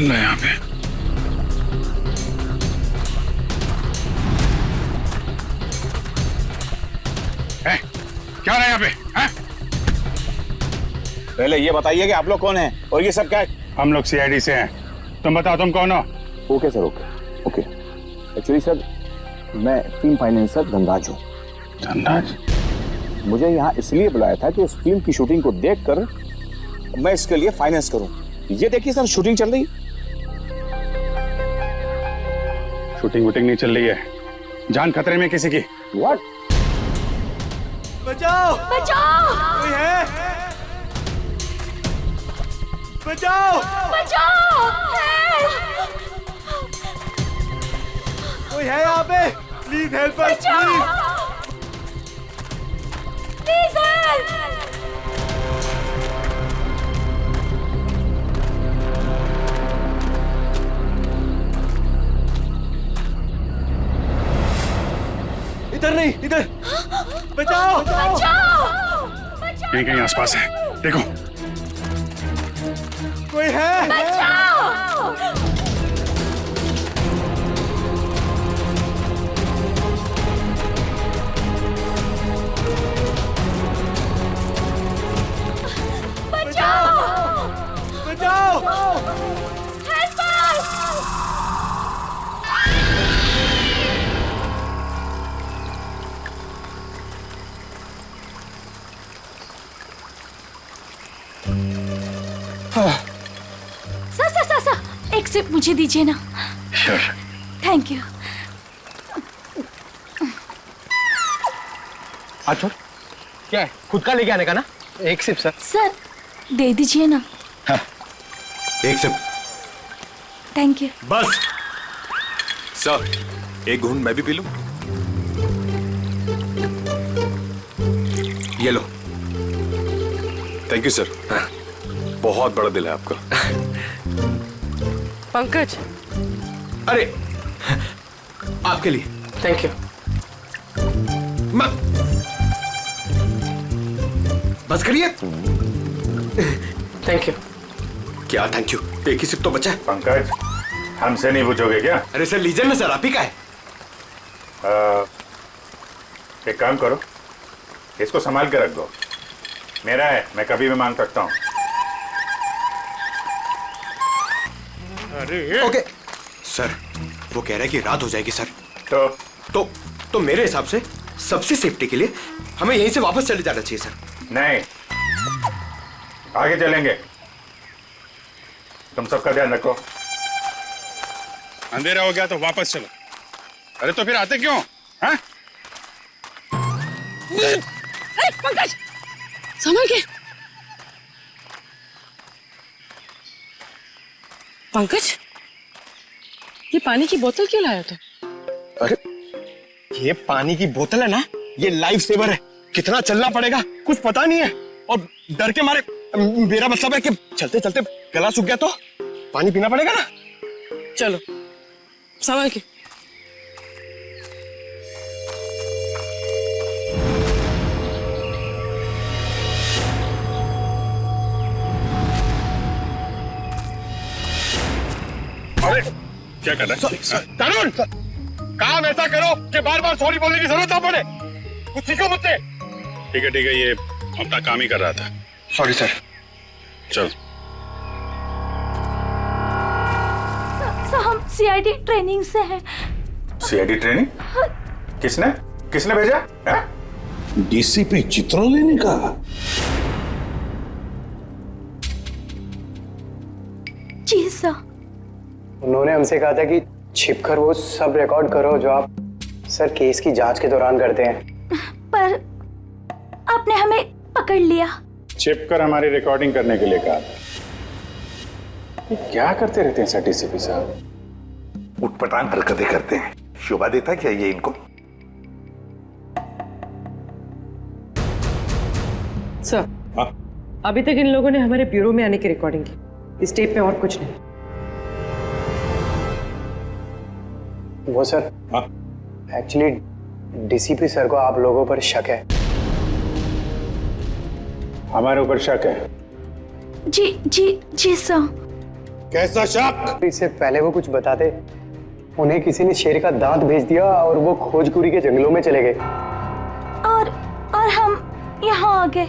चल रहा है यहाँ पे? क्या हो रहा है यहाँ पे? पहले ये बताइए कि आप लोग कौन हैं और ये सब क्या है? हम लोग सीआईडी से हैं। तुम बताओ तुम कौन हो? Okay sir, okay. Actually sir, मैं फिल्म फाइनेंसर धनराज हूँ। धनराज? मुझे यहाँ इसलिए बुलाया था कि उस फिल्म की शूटिंग को देखकर मैं इसके लिए फाइनेंस करूँ। ये देखिए सर, शूटिंग चल रही। शूटिंग वूटिंग नहीं चल रही है, जान खतरे में किसी की। व्हाट? बचाओ! बचाओ! कोई है? बचाओ! बचाओ! कोई है यहाँ पे? Please help us, please. Please help! इधर नहीं, इधर। बचाओ! बचाओ! कहीं कहीं आसपास है, देखो। कोई है? बचाओ! बचाओ! Help us! सर, एक सिप मुझे दीजिए ना। Thank you. अच्छा, क्या है? खुद का लेके आने का ना? एक सिप सर। सर, दे दीजिए ना। हाँ, एक सिप। Thank you. बस सर, एक घूंट मैं भी पी लूं? ये लो। Thank you sir. हाँ, बहुत बड़ा दिल है आपका। पंकज, अरे आपके लिए। Thank you. बस करिए। Thank you. क्या थैंक यू? एक ही सिप तो बचा है। पंकज, हमसे नहीं पूछोगे क्या? अरे सर लीजिए ना सर, आप ही का है। एक काम करो, इसको संभाल के रख दो। मेरा है, मैं कभी भी मांग सकता हूँ। अरे ओके सर, वो कह रहा है कि रात हो जाएगी सर। तो तो मेरे हिसाब से सबसे सेफ्टी के लिए हमें यहीं से वापस चले जाना चाहिए सर। नहीं, आगे चलेंगे। तुम सबका ध्यान रखो। अंधेरा हो गया तो वापस चलो। अरे तो फिर आते क्यों? हाँ? पंकज, संभल के। पंकज, ये पानी की बोतल क्यों लाया तू? अरे ये पानी की बोतल है ना, ये लाइफ सेवर है। कितना चलना पड़ेगा कुछ पता नहीं है, और डर के मारे मेरा मतलब है कि चलते चलते गला सूख गया तो पानी पीना पड़ेगा ना। चलो, संभल के। अरे क्या कर रहा है? तरुण, काम ऐसा करो कि बार बार सॉरी बोलने की जरूरत ना पड़े। कुछ सीखो मुझसे। ठीक है, ये अपना काम ही कर रहा था। Sorry sir. चल। सर, हम सीआईडी ट्रेनिंग से हैं। CID training? किसने भेजा? डीसीपी चित्रोले ने कहा। जी सर। उन्होंने हमसे कहा था कि छिपकर वो सब रिकॉर्ड करो जो आप सर केस की जांच के दौरान करते हैं। पर आपने हमें पकड़ लिया। छिपकर हमारी रिकॉर्डिंग करने के लिए कहा था। क्या करते रहते हैं सर डीसीपी साहब? उटपटांग हरकतें करते हैं। शोभा देता क्या ये इनको? सर, अभी तक इन लोगों ने हमारे ब्यूरो में आने की रिकॉर्डिंग की। इस टेप में और कुछ नहीं। वो सर, एक्चुअली डीसीपी सर को आप लोगों पर शक है। हमारे ऊपर शक है? जी सर। कैसा शक? इससे पहले वो कुछ बताते, उन्हें किसी ने शेर का दांत भेज दिया और वो खोजकुरी के जंगलों में चले गए। और हम यहाँ आ गए।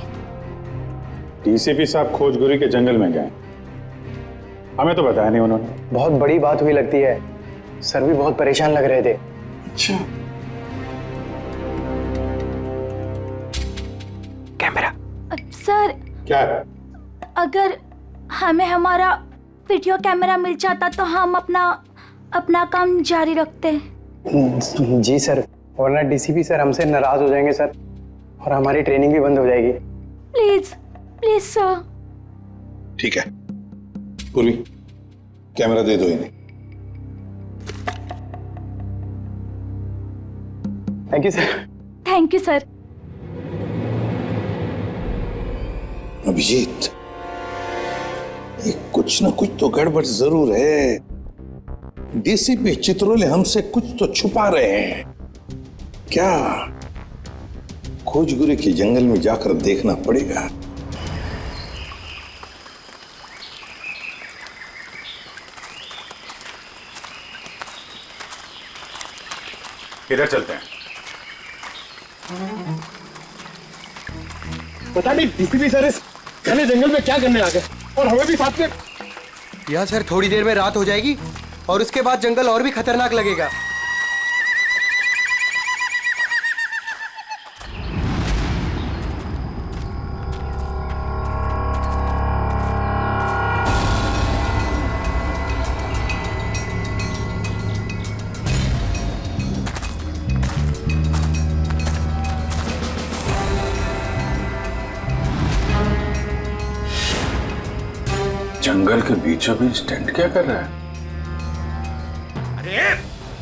डीसीपी साहब खोजगुरी के जंगल में गए, हमें तो बताया नहीं उन्होंने। बहुत बड़ी बात हुई लगती है। सर भी बहुत परेशान लग रहे थे। अच्छा, कैमरा। सर, क्या है? अगर हमें हमारा वीडियो कैमरा मिल जाता तो हम अपना काम जारी रखते। जी सर, वरना डीसीपी सर हमसे नाराज हो जाएंगे सर, और हमारी ट्रेनिंग भी बंद हो जाएगी। Please please sir. ठीक है पूर्वी, कैमरा दे दो इन्हें। Thank you sir. Thank you sir. Abhijit, ये कुछ ना कुछ तो गड़बड़ जरूर है। डीसीपी चित्रोले हमसे कुछ तो छुपा रहे हैं। क्या? खोजगुरी के जंगल में जाकर देखना पड़ेगा। इधर चलते हैं। पता नहीं डीसीपी सर इस घने जंगल में क्या करने आ गए, और हमें भी साथ में। यहाँ सर थोड़ी देर में रात हो जाएगी और उसके बाद जंगल और भी खतरनाक लगेगा। जंगल के बीचों बीच टेंट क्या कर रहा है? अरे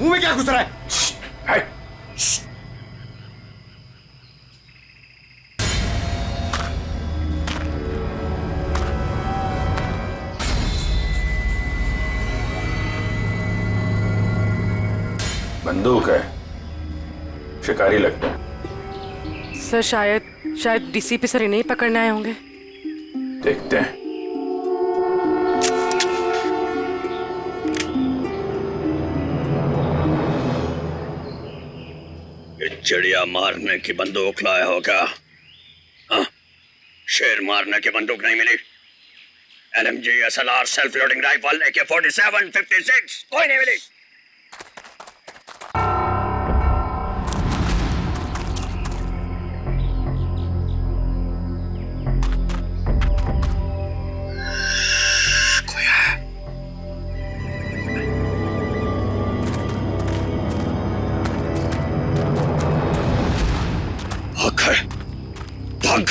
मुंह में क्या घुस रहा है? हाय! बंदूक है, शिकारी लगता है। सर शायद डीसीपी सर इन्हें ही पकड़ने आए होंगे। देखते हैं। चिड़िया मारने की बंदूक लाया होगा। हाँ? शेर मारने की बंदूक नहीं मिली। LMG, SLR, self loading rifle, AK-47, 56 कोई नहीं मिली।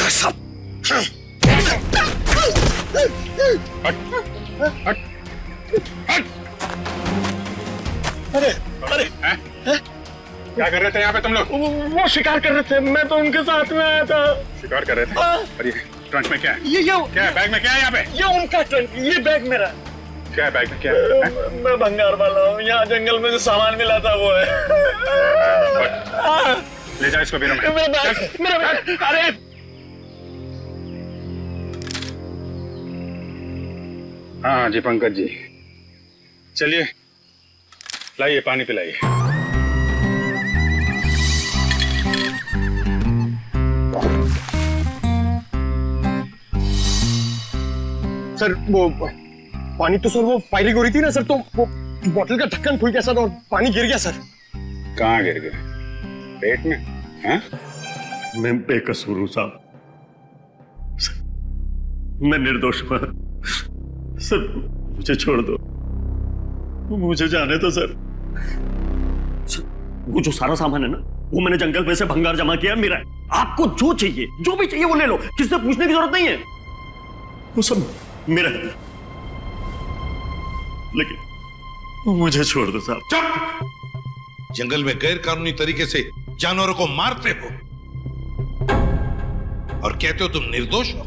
सब अरे अरे क्या कर रहे थे यहाँ पे तुम लोग? वो शिकार कर रहे थे, मैं तो उनके साथ में आया था। शिकार कर रहे थे? और ये ट्रंक में क्या है? ये क्या है बैग में? क्या है यहाँ पे? ये उनका ट्रंक, ये बैग मेरा। क्या है बैग में? क्या है? मैं भंगार वाला हूँ, यहाँ जंगल में जो सामान मिला था वो है। ले जाओ इसको बीरो में। मेरा बैग। अरे हाँ जी पंकज जी, चलिए लाइए पानी पिलाइए। सर वो पानी तो सर वो फायरिंग हो रही थी ना सर, तो वो बोतल का ढक्कन खुल गया सर और पानी गिर गया सर। कहाँ गिर गया? पेट में? हाँ? मैं बेकसूर हूं साहब, मैं निर्दोष हूं सर, मुझे छोड़ दो, मुझे जाने दो सर। वो जो सारा सामान है ना, वो मैंने जंगल में से भंगार जमा किया मेरा है। आपको जो चाहिए, जो भी चाहिए वो ले लो, किससे पूछने की जरूरत नहीं है, वो सब मेरा है। लेकिन मुझे छोड़ दो साहब। चुप! जंगल में गैर कानूनी तरीके से जानवरों को मारते हो और कहते हो तुम निर्दोष हो।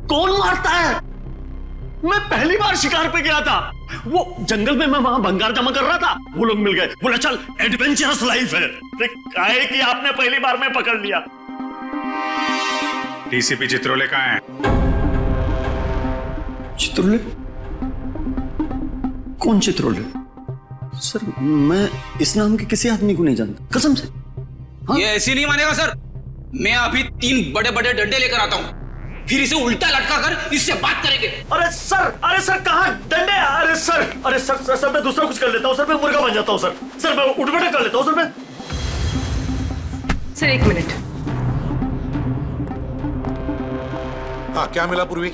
कौन मारता है? मैं पहली बार शिकार पे गया था, वो जंगल में मैं वहां भंगार जमा कर रहा था, वो लोग मिल गए, बोला चल एडवेंचरस लाइफ है। काहे कि आपने पहली बार में पकड़ लिया। डीसीपी चित्रोले कहाँ है? चित्रोले कौन चित्रोले? सर मैं इस नाम के किसी आदमी को नहीं जानता, कसम से। हाँ? ये ऐसे नहीं मानेगा सर। मैं अभी 3 बड़े बड़े डंडे लेकर आता हूँ, फिर इसे उल्टा लटका कर इससे बात करेंगे। अरे सर कहाँ डंडे? अरे सर मैं दूसरा कुछ कर लेता हूँ सर, मैं मुर्गा बन जाता हूँ सर मैं उठ बैठा कर लेता हूँ सर मैं। Sir 1 minute. हाँ, क्या मिला पूर्वी?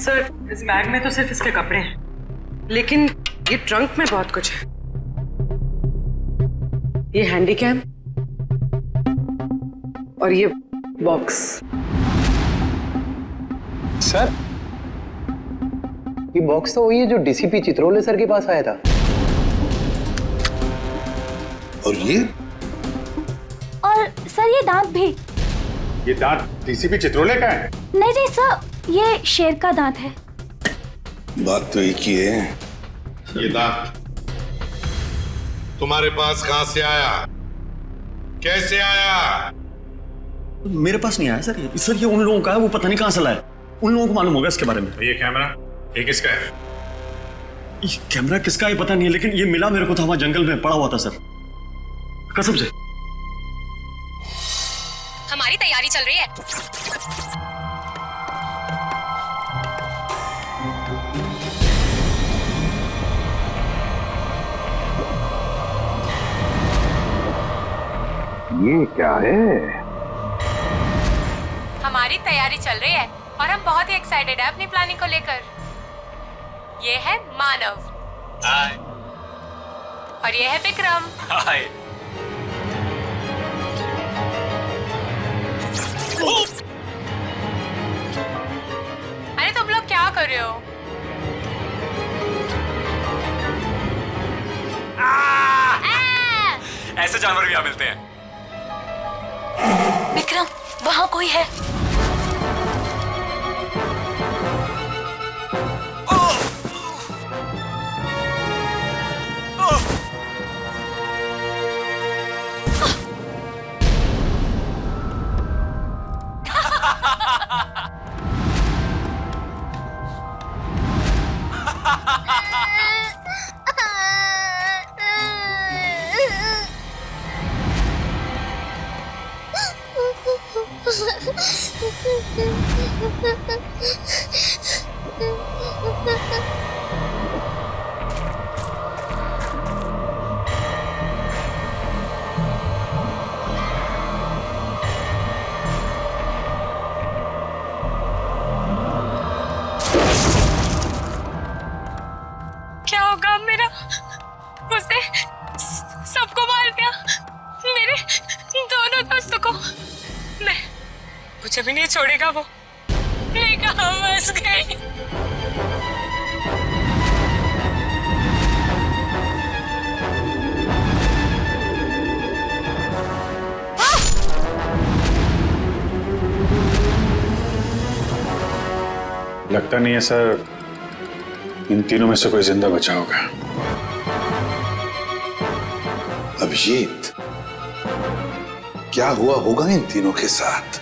सर इस बैग में तो सिर्फ इसके कपड़े हैं, लेकिन ये ट्रंक में बहुत कुछ है। ये हैंडी कैम और ये बॉक्स। सर ये बॉक्स तो वही है जो डीसीपी चित्रोले सर के पास आया था। और ये? और सर ये दांत भी। ये दांत डीसीपी चित्रोले का है? नहीं सर, ये शेर का दांत है। बात तो एक ही है। ये दांत तुम्हारे पास कहां से आया? कैसे आया? मेरे पास नहीं आया सर ये उन लोगों का है, वो पता नहीं कहां से लाया। उन लोगों को मालूम होगा इसके बारे में। ये कैमरा ये किसका है? ये कैमरा किसका है पता नहीं है, लेकिन ये मिला मेरे को था वहां जंगल में पड़ा हुआ था सर, कसम से। हमारी तैयारी चल रही है। ये क्या है? हमारी तैयारी चल रही है और हम बहुत ही एक्साइटेड है अपनी प्लानिंग को लेकर। ये है मानव। हाय। और ये है विक्रम। हाय। अरे तुम लोग क्या कर रहे हो? ऐसे जानवर भी यहाँ मिलते हैं। विक्रम वहां कोई है। क्या होगा मेरा? उसने सबको मार दिया, मेरे दोनों दोस्तों को। मुझे भी नहीं छोड़ेगा वो। मैं कहाँ फंस गई? लगता नहीं है सर इन तीनों में से कोई जिंदा बचा होगा। अभिजीत, क्या हुआ होगा इन तीनों के साथ?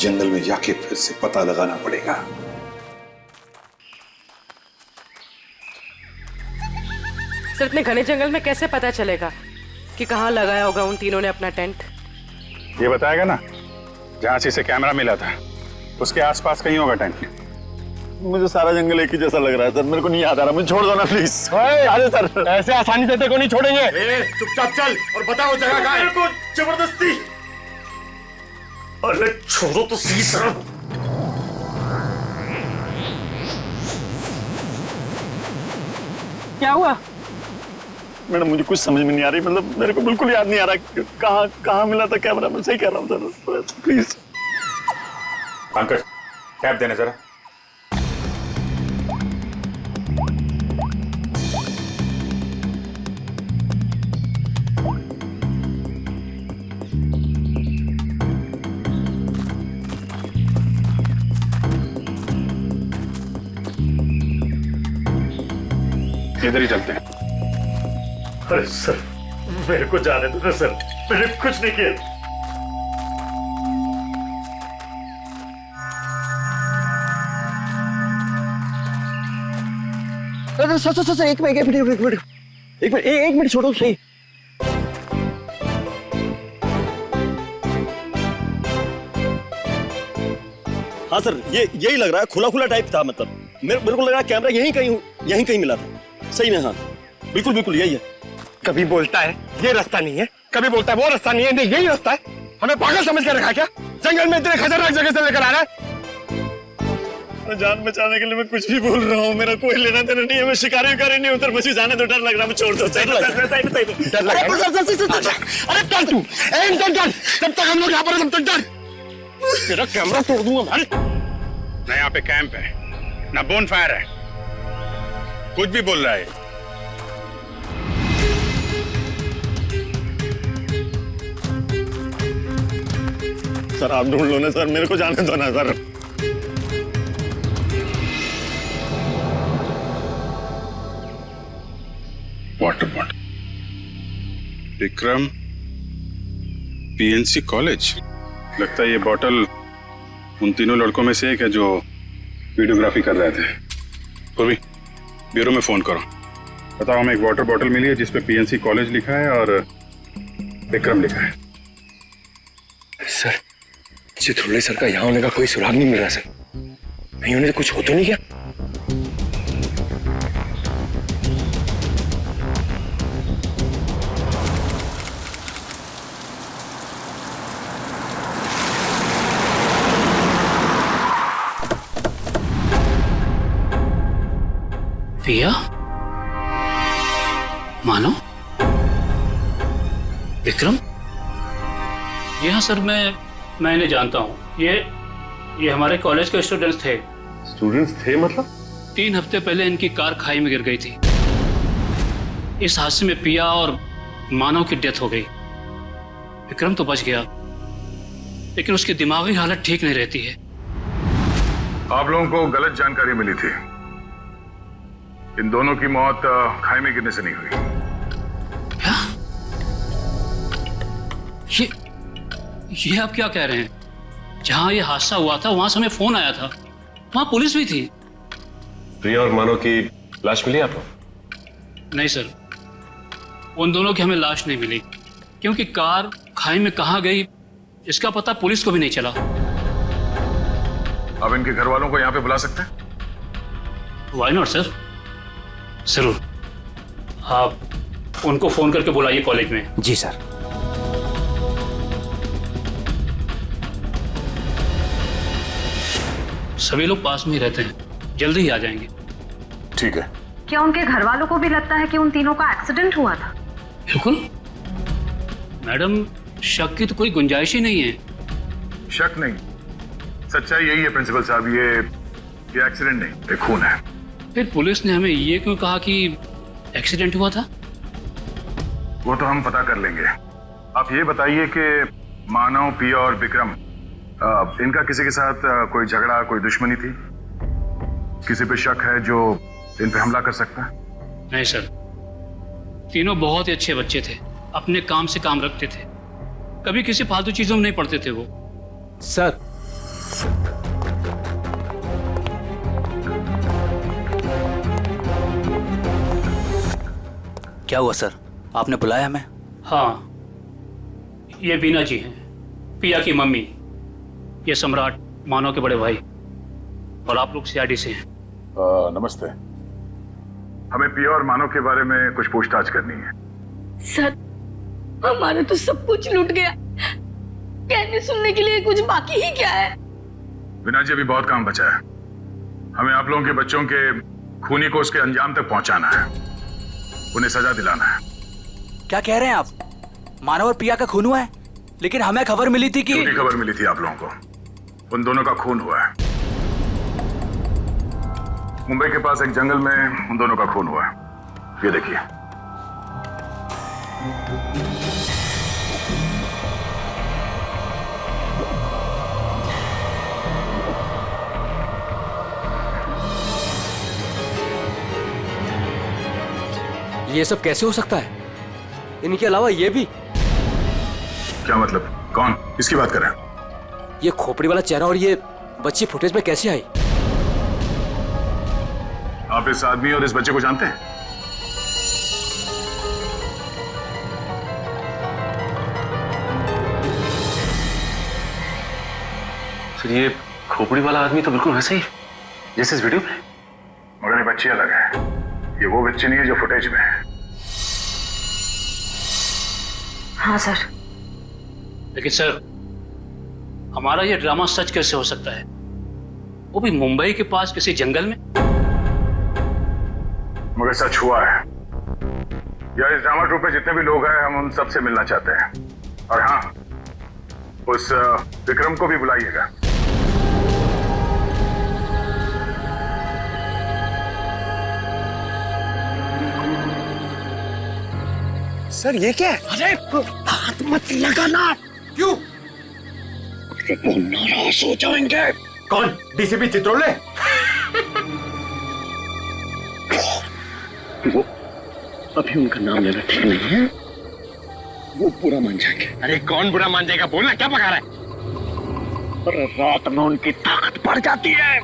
जंगल में जाके फिर से पता लगाना पड़ेगा। सर इतने घने जंगल में कैसे पता चलेगा कि कहाँ लगाया होगा उन तीनों ने अपना टेंट? ये बताएगा ना, जहां से इसे कैमरा मिला था उसके आसपास कहीं होगा टेंट। मुझे सारा जंगल एक ही जैसा लग रहा है सर, मेरे को नहीं याद आ रहा। मुझे छोड़ दो ना प्लीज। अरे सर, ऐसे आसानी से तेरे को नहीं छोड़ेंगे। चुपचाप चल और बता वो जगह कहाँ है। को जबरदस्ती। अरे छोड़ो तो सही सर। क्या हुआ? मैडम मुझे कुछ समझ में नहीं आ रही, मतलब मेरे को बिल्कुल याद नहीं आ रहा कहाँ मिला था कैमरा। मैं सही कह रहा हूँ सर, प्लीज। पंकज कैब देने जरा। इधर ही चलते हैं। अरे सर मेरे को जाने दो ना सर, मैंने कुछ नहीं किया। सर एक मिनट छोड़ो सही। हाँ सर, ये यही लग रहा है, खुला खुला टाइप था, मतलब मेरे को लग रहा है कैमरा यहीं कहीं मिला था। सही में हाँ, बिल्कुल यही है। कभी बोलता है ये रास्ता नहीं है, कभी बोलता है वो रास्ता नहीं है, नहीं यही रास्ता है। हमें पागल समझ कर रखा क्या? जंगल में इतने खतरनाक जगह से लेकर आ रहा है। मैं जान बचाने के लिए मैं कुछ भी बोल रहा हूँ, मेरा कोई लेना देना नहीं है, मैं शिकारी नहीं उधर, मुझे जाने तो डर लग रहा है, मैं छोड़ दो। डर लग रहा है। अरे डर तू, जब तक हम लोग यहाँ पर, तब तक डर। तेरा कैमरा तोड़ दूंगा भाई। ना यहाँ पे कैंप है, ना बोन फायर है, कुछ भी बोल रहा है। सर आप ढूंढ लो ना सर, मेरे को जाने दो ना sir. Water bottle, Vikram PNC college. लगता है ये बॉटल उन तीनों लड़कों में से एक है जो वीडियोग्राफी कर रहे थे। पूर्वी, ब्यूरो में फोन करो, बताओ हमें एक वाटर बॉटल मिली है जिसपे पीएनसी कॉलेज लिखा है और विक्रम लिखा है। सर, चित्रोले सर का यहाँ होने का कोई सुराग नहीं मिल रहा सर। कहीं उन्हें कुछ हो तो नहीं क्या? पिया, मानो, विक्रम। जी हाँ सर, मैं इन्हें जानता हूँ। ये हमारे कॉलेज के स्टूडेंट्स थे। स्टूडेंट्स थे मतलब? 3 हफ्ते पहले इनकी कार खाई में गिर गई थी। इस हादसे में पिया और मानव की डेथ हो गई। विक्रम तो बच गया, लेकिन उसकी दिमागी हालत ठीक नहीं रहती है। आप लोगों को गलत जानकारी मिली थी। इन दोनों की मौत खाई में गिरने से नहीं हुई। क्या? ये आप क्या कह रहे हैं? जहां ये हादसा हुआ था वहां से हमें फोन आया था, वहां पुलिस भी थी। प्रिया और मानव की लाश मिली आपको? नहीं सर, उन दोनों की हमें लाश नहीं मिली, क्योंकि कार खाई में कहां गई इसका पता पुलिस को भी नहीं चला। अब इनके घर वालों को यहाँ पे बुला सकते हैं? व्हाई नॉट सर, जरूर। आप उनको फोन करके बुलाइए कॉलेज में। जी सर। सभी लोग पास में ही रहते हैं, जल्दी ही आ जाएंगे। ठीक है। क्या उनके घर वालों को भी लगता है कि उन तीनों का एक्सीडेंट हुआ था? बिल्कुल मैडम, शक की तो कोई गुंजाइश ही नहीं है। शक नहीं, सच्चाई यही है प्रिंसिपल साहब, ये एक्सीडेंट नहीं, ये खून है। फिर पुलिस ने हमें ये क्यों कहा कि एक्सीडेंट हुआ था? वो तो हम पता कर लेंगे। आप ये बताइए कि मानव, पिया और विक्रम, इनका किसी के साथ कोई झगड़ा, कोई दुश्मनी थी? किसी पे शक है जो इन पे हमला कर सकता है? नहीं सर, तीनों बहुत ही अच्छे बच्चे थे, अपने काम से काम रखते थे, कभी किसी फालतू चीजों में नहीं पड़ते थे वो। सर, क्या हुआ सर, आपने बुलाया हमें? हाँ, ये बीना जी हैं, पिया की मम्मी, ये सम्राट, मानव के बड़े भाई, और आप लोग सीआईडी से हैं। नमस्ते। हमें पिया और मानव के बारे में कुछ पूछताछ करनी है। सर, हमारा तो सब कुछ लूट गया, कहने सुनने के लिए कुछ बाकी ही क्या है? विना जी, अभी बहुत काम बचा है। हमें आप लोगों के बच्चों के खूनी को उसके अंजाम तक पहुंचाना है, उन्हें सजा दिलाना है। क्या कह रहे हैं आप? मानव और पिया का खून हुआ है, लेकिन हमें खबर मिली थी कि... झूठी खबर मिली थी आप लोगों को। उन दोनों का खून हुआ है। मुंबई के पास एक जंगल में उन दोनों का खून हुआ है। ये देखिए। ये सब कैसे हो सकता है? इनके अलावा ये भी? क्या मतलब? कौन? किसकी बात कर रहे हैं? ये खोपड़ी वाला चेहरा और ये बच्ची फुटेज में कैसे आई? आप इस आदमी और इस बच्चे को जानते हैं? सर ये खोपड़ी वाला आदमी तो बिल्कुल वैसा ही जैसे इस वीडियो में, मगर ये बच्ची अलग है। ये वो बच्ची नहीं है जो फुटेज में है। हाँ सर। लेकिन सर, हमारा ये ड्रामा सच कैसे हो सकता है, वो भी मुंबई के पास किसी जंगल में? मगर सच हुआ है यार। इस ड्रामा ट्रूप में जितने भी लोग हैं, हम उन सबसे मिलना चाहते हैं। और हाँ, उस विक्रम को भी बुलाइएगा। सर ये क्या है? अरे हाथ मत लगाना। क्यों? वो नाराज हो जाएंगे। कौन? डीसीपी चित्रोले? वो अभी उनका नाम लेना ठीक नहीं है, वो बुरा मान जाएंगे। अरे कौन बुरा मान जाएगा? बोलना, क्या पका रहा है? पर रात में उनकी ताकत बढ़ जाती है।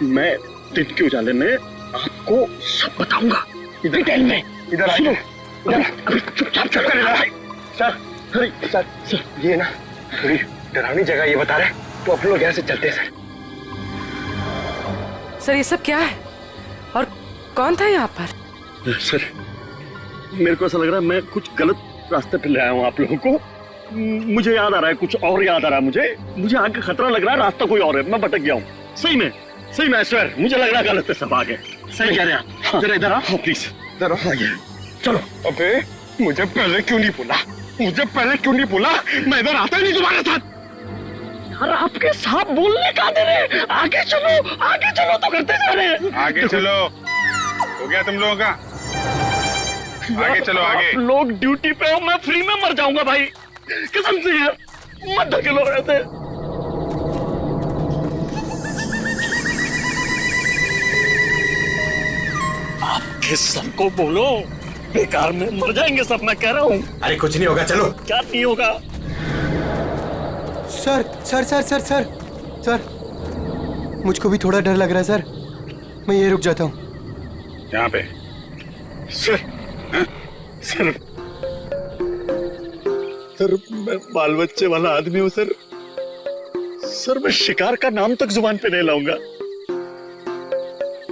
मैं दिन के उजाले में आपको सब बताऊंगा डिटेल में। इधर आइए। इधर अभी चुपचाप चल कर इधर। सर, सर ये ना थोड़ी डरावनी जगह ये बता रहे, तो अपन लोग यहाँ से चलते हैं सर। सर ये सब क्या है और कौन था यहाँ पर? सर मेरे को ऐसा लग रहा है मैं कुछ गलत रास्ते पे ले आया हूँ आप लोगों को। मुझे याद आ रहा है, कुछ और याद आ रहा है। मुझे आगे खतरा लग रहा है, रास्ता कोई और है, मैं भटक गया हूँ। सही में सर, मुझे लग रहा है गलत है सब आगे। सही कह रहे हैं आप। जरा इधर आओ प्लीज। इधर आइए। चलो। अबे मुझे पहले क्यों नहीं बोला? मैं इधर आता ही नहीं तुम्हारे साथ। यार आपके साथ बोलने का दे रहे। आगे चलो तो करते जा रहे हैं। आगे चलो, हो गया तुम लोगों का? आगे चलो आगे। आप लोग ड्यूटी पे हो, मैं फ्री में मर जाऊंगा भाई, कसम से यार। मत धकेलो ऐसे। आपके सर को बोलो, बेकार में मर जाएंगे सब, मैं कह रहा हूँ। अरे कुछ नहीं होगा, चलो। क्या नहीं होगा? Sir sir sir sir sir sir मुझको भी थोड़ा डर लग रहा है सर। मैं ये रुक जाता हूँ यहाँ पे। सर मैं बाल बच्चे वाला आदमी हूँ सर। मैं शिकार का नाम तक जुबान पे नहीं लाऊंगा।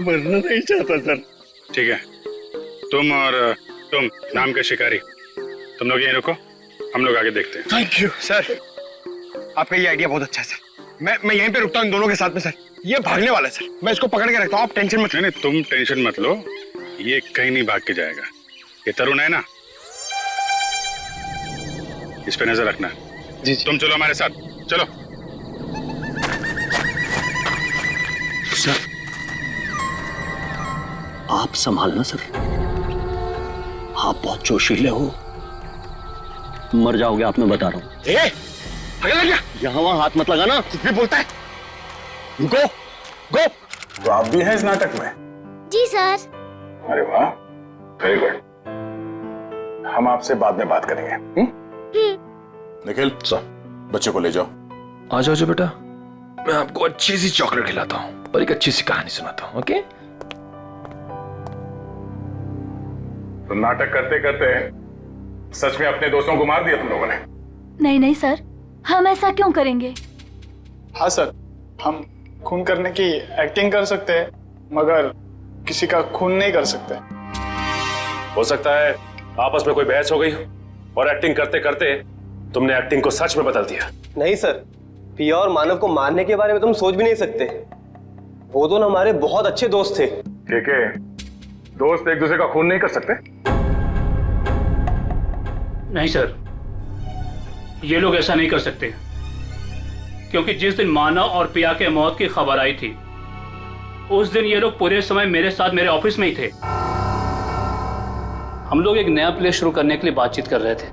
मरना नहीं चाहता सर। ठीक है, तुम और तुम नाम के शिकारी, तुम लोग यहीं रुको, हम लोग आगे देखते हैं। थैंक यू सर, आपका ये आइडिया बहुत अच्छा है सर। मैं यहीं पे रुकता हूँ इन दोनों के साथ में सर। ये भागने वाला है सर, मैं इसको पकड़ के रखता हूँ, आप टेंशन मत। नहीं, तुम टेंशन मत लो, ये कहीं नहीं भाग के जाएगा। ये तरुण है ना, इस पे नजर रखना। जी। तुम चलो हमारे साथ, चलो। सर आप संभालना सर, आप बहुत जोशीले हो, मर जाओगे आप, मैं बता रहा हूँ। यहाँ वहां हाथ मत लगाना, कुछ भी बोलता है। गो गो। तो आप भी हैं इस नाटक में? जी सर। अरे वाह, वेरी गुड। हम आपसे बाद में बात करेंगे। निखिल सर, बच्चे को ले जाओ। आ जाओ बेटा, मैं आपको अच्छी सी चॉकलेट खिलाता हूँ और एक अच्छी सी कहानी सुनाता हूँ। ओके? तो नाटक करते करते सच में अपने दोस्तों को मार दिया तुम लोगों ने? नहीं सर, हम ऐसा क्यों करेंगे? हाँ सर, हम खून करने की एक्टिंग कर सकते हैं, मगर किसी का खून नहीं कर सकते। हो सकता है आपस में कोई बहस हो गई और एक्टिंग करते करते तुमने एक्टिंग को सच में बदल दिया। नहीं सर, पिया और मानव को मारने के बारे में तुम सोच भी नहीं सकते। वो दोनों हमारे बहुत अच्छे दोस्त थे। ठीक है, दोस्त एक दूसरे का खून नहीं कर सकते? नहीं सर, ये लोग ऐसा नहीं कर सकते, क्योंकि जिस दिन मानव और पिया के मौत की खबर आई थी, उस दिन ये लोग पूरे समय मेरे साथ मेरे ऑफिस में ही थे। हम लोग एक नया प्ले शुरू करने के लिए बातचीत कर रहे थे।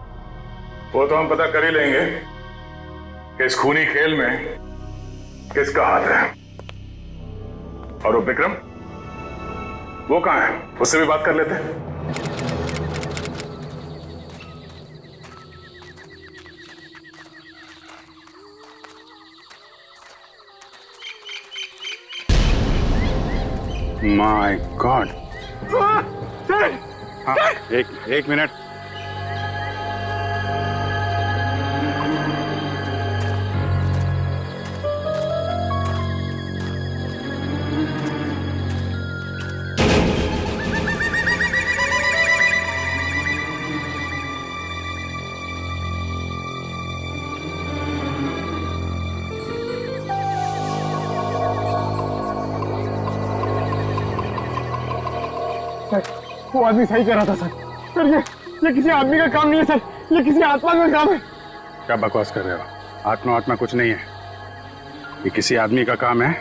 वो तो हम पता कर ही लेंगे कि इस खूनी खेल में किसका हाथ है। और वो विक्रम, वो कहाँ है? उससे भी बात कर लेते हैं। My God. एक मिनट। वो आदमी सही कह रहा था सर ये किसी आदमी का काम नहीं है सर, ये किसी आत्मा का काम है। क्या बकवास कर रहे हो? आत्मा कुछ नहीं है। ये किसी आदमी का काम है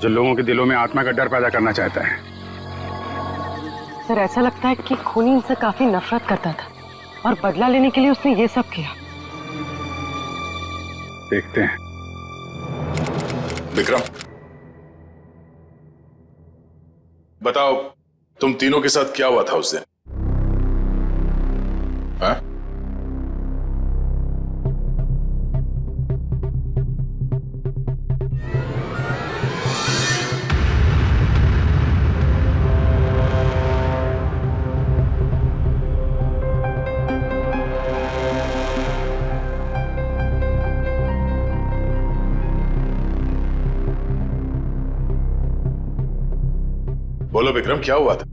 जो लोगों के दिलों में आत्मा का डर पैदा करना चाहता है। सर ऐसा लगता है कि खूनी इनसे काफी नफरत करता था और बदला लेने के लिए उसने ये सब किया। देखते हैं। विक्रम, बताओ तुम तीनों के साथ क्या हुआ था उस दिन? हाँ? बोलो विक्रम, क्या हुआ था?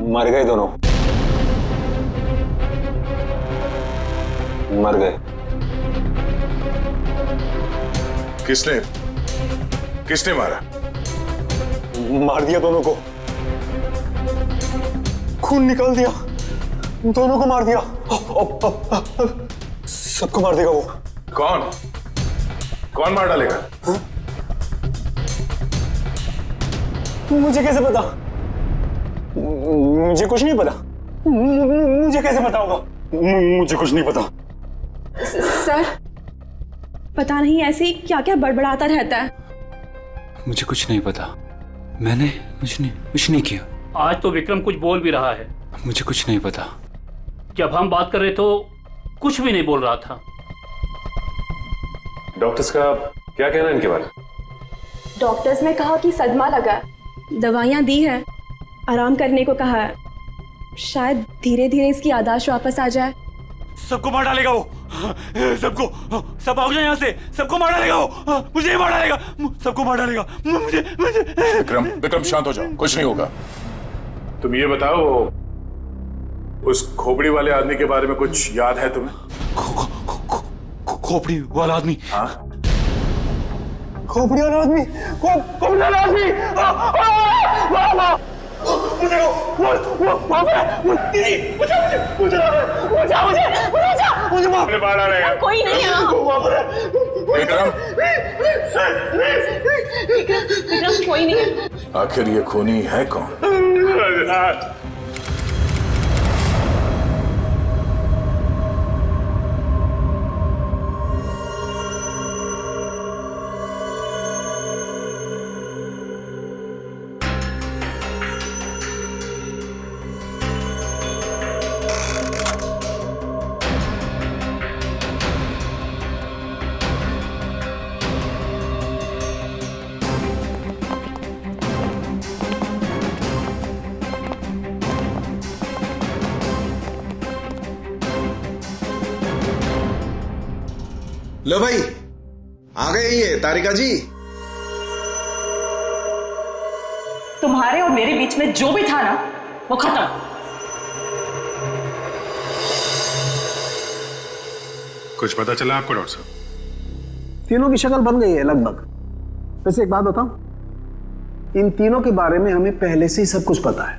मर गए दोनों, मर गए। किसने मारा? मार दिया दोनों को, खून निकाल दिया, दोनों को मार दिया। सबको मार देगा वो। कौन मार डालेगा? मुझे कैसे पता? मुझे कुछ नहीं पता। मुझे कैसे पता होगा? मुझे कुछ नहीं पता। सर पता नहीं ऐसे क्या क्या बड़बड़ाता रहता है। मुझे कुछ नहीं पता, मैंने कुछ नहीं किया। आज तो विक्रम कुछ बोल भी रहा है। मुझे कुछ नहीं पता। जब हम बात कर रहे तो कुछ भी नहीं बोल रहा था। डॉक्टर्स का क्या कहना है इनके बारे में? डॉक्टर्स ने कहा कि सदमा लगा है, दवाइयां दी है, आराम करने को कहा है, शायद धीरे धीरे इसकी याददाश्त वापस आ जाए। सबको मार डालेगा वो, सबको, सब भाग जाए यहाँ से, सबको मार डालेगा वो, मुझे ही मार डालेगा, सबको मार डालेगा, मुझे। विक्रम शांत हो जाओ, कुछ नहीं होगा। तुम ये बताओ, उस खोपड़ी वाले आदमी के बारे में कुछ याद है तुम्हें? खोपड़ी वाला आदमी? हाँ, खोपड़ी वाला आदमी, खोपड़ी वाला आदमी। मुझे मार डालेगा। कोई नहीं है। विक्रम, विक्रम कोई नहीं है। आखिर ये खूनी है कौन? लो भाई, आ गए ये तारिका जी। तुम्हारे और मेरे बीच में जो भी था ना, वो खत्म। कुछ पता चला आपको डॉक्टर साहब? तीनों की शक्ल बन गई है लगभग। वैसे एक बात बताऊं, इन तीनों के बारे में हमें पहले से ही सब कुछ पता है।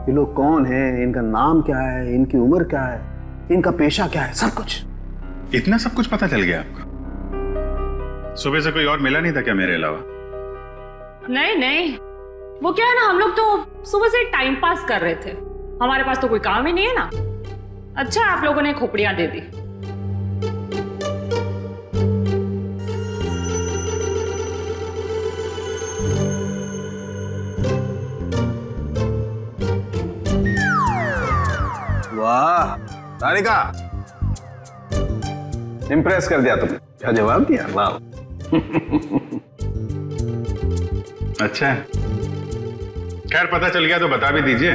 ये लोग कौन हैं, इनका नाम क्या है, इनकी उम्र क्या है, इनका पेशा क्या है, सब कुछ। इतना सब कुछ पता चल गया आपको? सुबह से कोई और मिला नहीं था क्या मेरे अलावा? नहीं, वो क्या है ना, हम लोग तो सुबह से टाइम पास कर रहे थे, हमारे पास तो कोई काम ही नहीं है ना। अच्छा आप लोगों ने खोपड़ियां दे दी। वाह तारिका, इम्प्रेस कर दिया तुमने। क्या जवाब दिया, वाह। अच्छा है, खैर पता चल गया तो बता भी दीजिए।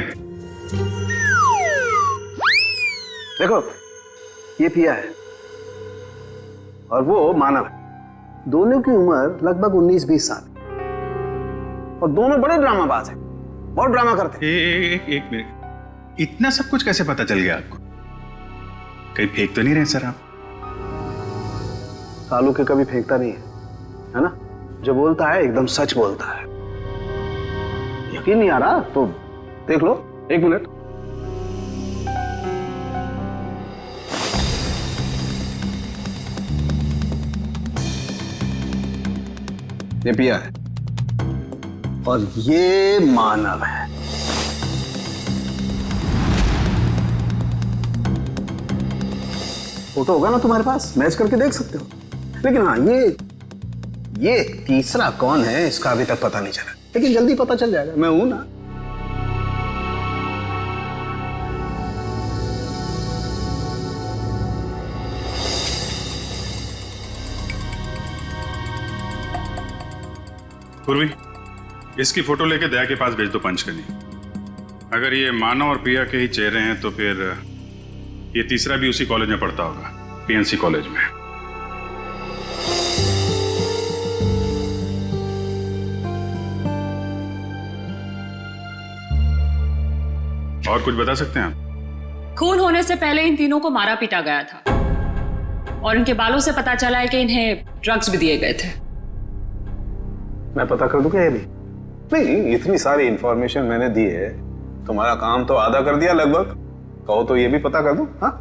देखो, ये पिया है और वो मानव है। दोनों की उम्र लगभग 19-20 साल और दोनों बड़े ड्रामाबाज हैं, बहुत ड्रामा करते हैं। एक मिनट, इतना सब कुछ कैसे पता चल गया आपको? कहीं फेंक तो नहीं रहे सर आप? कालू के कभी फेंकता नहीं है ना? जो बोलता है एकदम सच बोलता है। यकीन नहीं आ रहा तो देख लो, 1 मिनट। ये पिया है और ये मानव है। फोटो होगा ना तुम्हारे पास, मैच करके देख सकते हो। लेकिन हाँ, ये तीसरा कौन है इसका अभी तक पता नहीं चला, लेकिन जल्दी पता चल जाएगा। मैं हूं ना। पूर्वी, इसकी फोटो लेके दया के पास भेज दो पंच करनी। अगर ये मानव और प्रिया के ही चेहरे हैं तो फिर ये तीसरा भी उसी कॉलेज में पढ़ता होगा, पीएनसी कॉलेज में। और कुछ बता सकते हैं आप? खून होने से पहले इन तीनों को मारा पीटा गया था और इनके बालों से पता चला है कि इन्हें ड्रग्स भी दिए गए थे। मैं पता कर दूं क्या ये भी? नहीं, इतनी सारी इंफॉर्मेशन मैंने दी है, तुम्हारा काम तो आधा कर दिया लगभग। कहो तो ये भी पता कर दूं? हाँ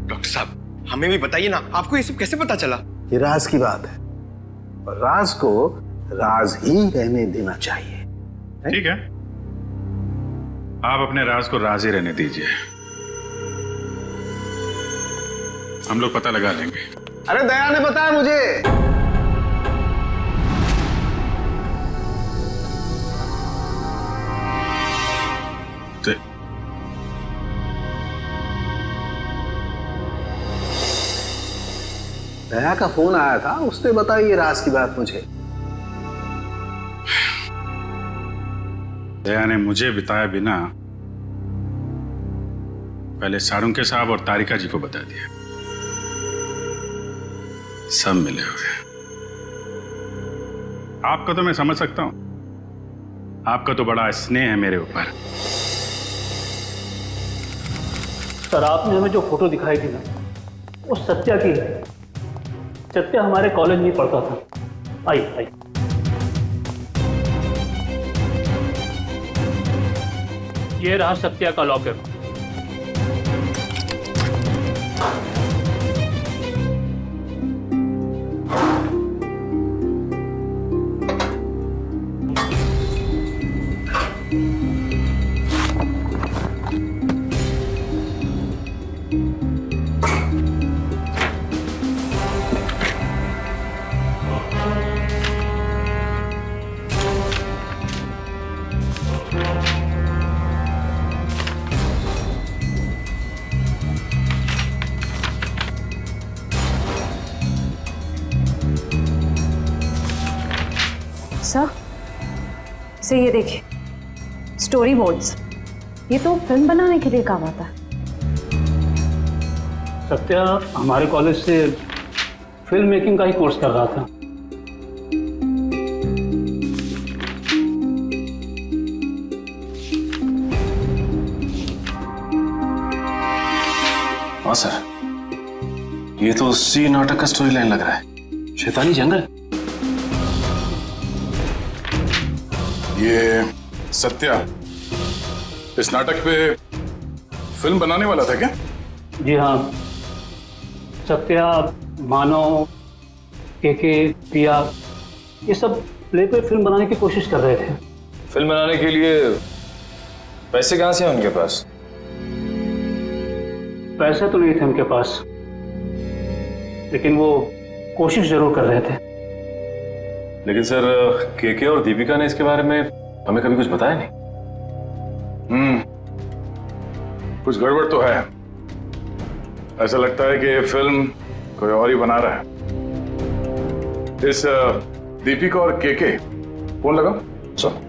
डॉक्टर साहब, हमें भी बताइए ना, आपको ये सब कैसे पता चला? ये राज की बात है और राज को राज ही रहने देना चाहिए। ठीक है, आप अपने राज को राज ही रहने दीजिए, हम लोग पता लगा लेंगे। अरे दया ने बताया मुझे। दया का फोन आया था, उसने बताई ये राज की बात मुझे। दया ने मुझे बताया बिना पहले सारुंके साहब और तारिका जी को बता दिया। सब मिले हुए। आपका तो मैं समझ सकता हूं, आपका तो बड़ा स्नेह है मेरे ऊपर। सर, आपने हमें जो फोटो दिखाई थी ना, वो सत्या की है। सत्या हमारे कॉलेज में पढ़ता था। आई आई ये रहा सत्या का लॉकर। सर, इसे ये देखिए, स्टोरी बोर्ड्स। ये तो फिल्म बनाने के लिए काम आता है। सत्या हमारे कॉलेज से फिल्म मेकिंग का ही कोर्स कर रहा था। हाँ सर, ये तो उसी नाटक का स्टोरी लाइन लग रहा है, शैतानी जंगल। ये सत्या इस नाटक पे फिल्म बनाने वाला था क्या? जी हाँ, सत्या, मानव, के पिया, ये सब प्ले पे फिल्म बनाने की कोशिश कर रहे थे। फिल्म बनाने के लिए पैसे कहाँ से हैं उनके पास? पैसे तो नहीं थे उनके पास, लेकिन वो कोशिश जरूर कर रहे थे। लेकिन सर, के और दीपिका ने इसके बारे में हमें कभी कुछ बताया नहीं। कुछ गड़बड़ तो है। ऐसा लगता है कि ये फिल्म कोई और ही बना रहा है। इस दीपिका और केके फोन लगाओ। सर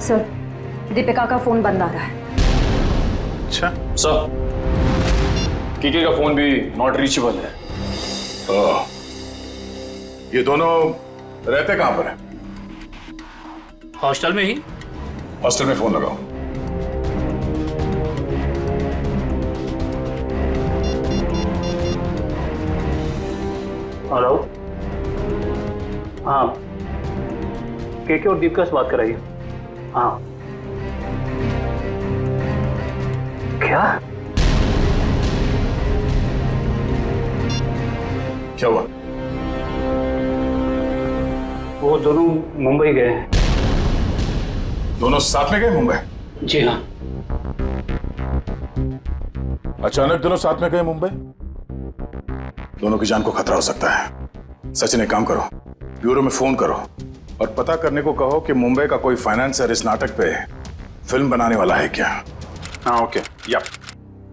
सर, दीपिका का फोन बंद आ रहा है। अच्छा सर, कीके का फोन भी नॉट रीचेबल है। ये दोनों रहते कहां पर है? हॉस्टल में ही। हॉस्टल में फोन लगाओ। हेलो, हाँ, केके और दीपिका से बात कराइए। हाँ, क्या क्या हुआ? वो दोनों मुंबई गए हैं। दोनों साथ में गए मुंबई? जी हाँ। अचानक दोनों साथ में गए मुंबई? दोनों की जान को खतरा हो सकता है। सचिन, एक काम करो, ब्यूरो में फोन करो और पता करने को कहो कि मुंबई का कोई फाइनेंसर इस नाटक पे फिल्म बनाने वाला है क्या। हाँ ओके, या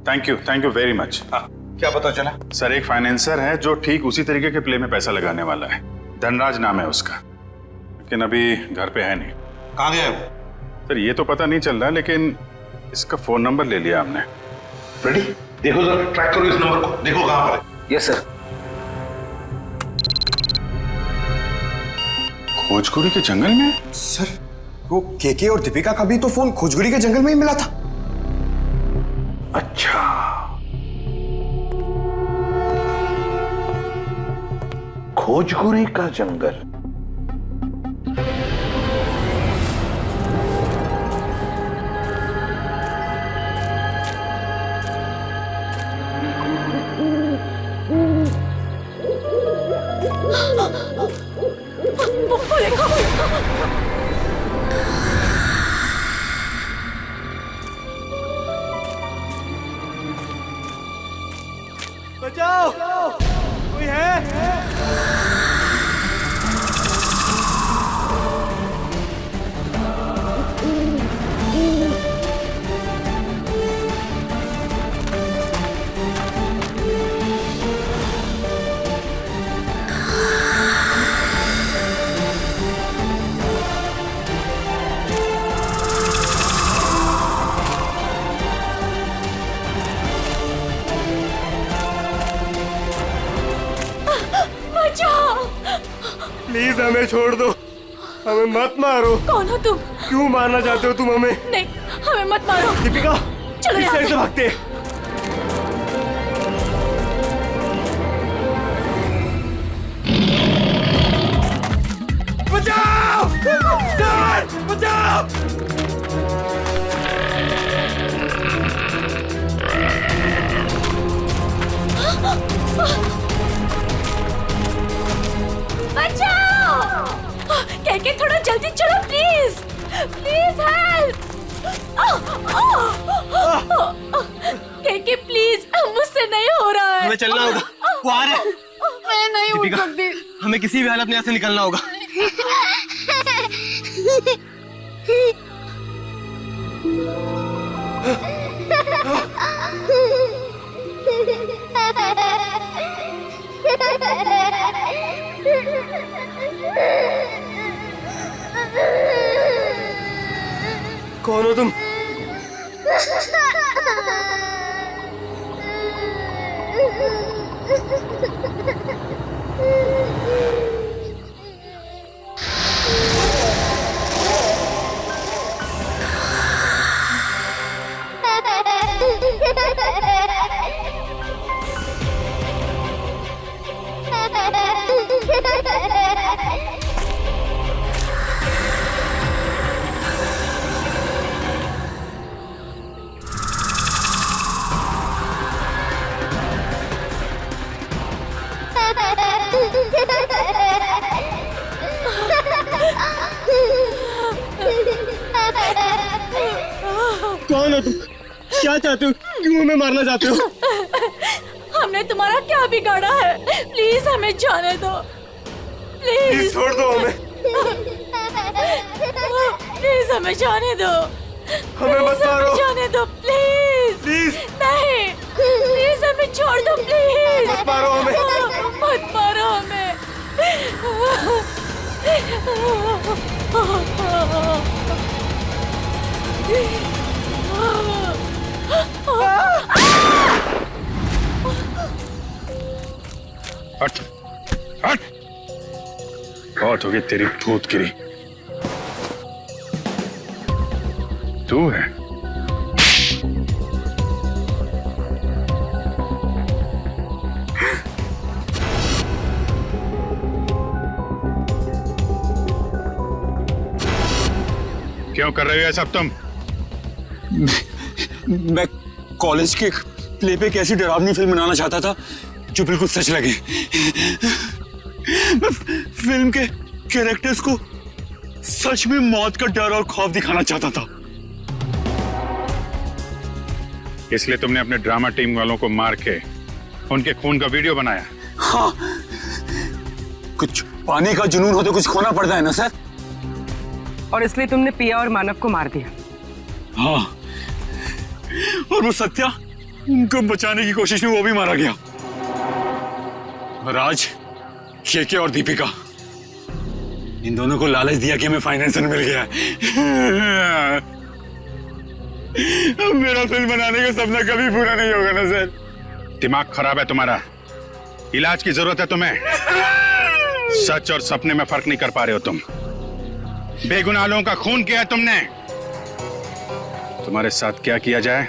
थैंक यू वेरी मच। क्या पता चला? सर, एक फाइनेंसर है जो ठीक उसी तरीके के प्ले में पैसा लगाने वाला है। धनराज नाम है उसका, लेकिन अभी घर पे है नहीं। कहाँ गया वो? सर, ये तो पता नहीं चल रहा, लेकिन इसका फोन नंबर ले लिया हमने। फ्रेडी, देखो जरा, ट्रैक करो इस नंबर को, देखो कहां पर है। Yes sir. खोजकुरी के जंगल में? सर, वो केके और दीपिका का भी तो फोन खोजगुड़ी के जंगल में ही मिला था। अच्छा, खोजगुरी का जंगल। वो देखो, बचाओ, कोई है? प्लीज हमें छोड़ दो, हमें मत मारो। कौन हो तुम? क्यों मारना चाहते हो तुम हमें? नहीं, हमें मत मारो। दीपिका, चलो इस यहाँ साइड से। से भागते। बचाओ! सर, बचाओ! बचाओ! कहके थोड़ा जल्दी चलो प्लीज, प्लीज हेल्प। कहके प्लीज, मुझसे नहीं हो रहा है। हमें चलना होगा, वो आ रहा है। मैं नहीं हूँ दीपिका, कभी। हमें किसी भी हालत में यहाँ से निकलना होगा। कौन हो तुम? कौन हो तुम? क्या चाहते हो? क्यों हमें मारना चाहते हो? हमने तुम्हारा क्या बिगाड़ा है? प्लीज हमें जाने दो, प्लीज छोड़ दो हमें। प्लीज हमें जाने दो, हमें मत मारो। जाने दो प्लीज। नहीं, प्लीज हमें छोड़ दो, प्लीज मत मारो हमें। मत मारो हमें। हट हट, बहुत हो गई तेरी भूतगिरी। तू है क्यों कर रहे हो ये सब तुम? मैं कॉलेज के प्ले पे एक ऐसी डरावनी फिल्म बनाना चाहता था जो बिल्कुल सच लगे। मैं फिल्म के कैरेक्टर्स को सच में मौत का डर और खौफ दिखाना चाहता था। इसलिए तुमने अपने ड्रामा टीम वालों को मार के उनके खून का वीडियो बनाया? हाँ, कुछ पाने का जुनून हो तो कुछ खोना पड़ता है ना सर। और इसलिए तुमने पिया और मानव को मार दिया? हाँ, और वो सत्या, उनको बचाने की कोशिश में वो भी मारा गया। राज, केके और दीपिका, इन दोनों को लालच दिया कि हमें फाइनेंसर मिल गया है। अब मेरा फिल्म बनाने का सपना कभी पूरा नहीं होगा ना सर। दिमाग खराब है तुम्हारा, इलाज की जरूरत है तुम्हें। सच और सपने में फर्क नहीं कर पा रहे हो तुम। बेगुनाह लोगों का खून किया है तुमने। तुम्हारे साथ क्या किया जाए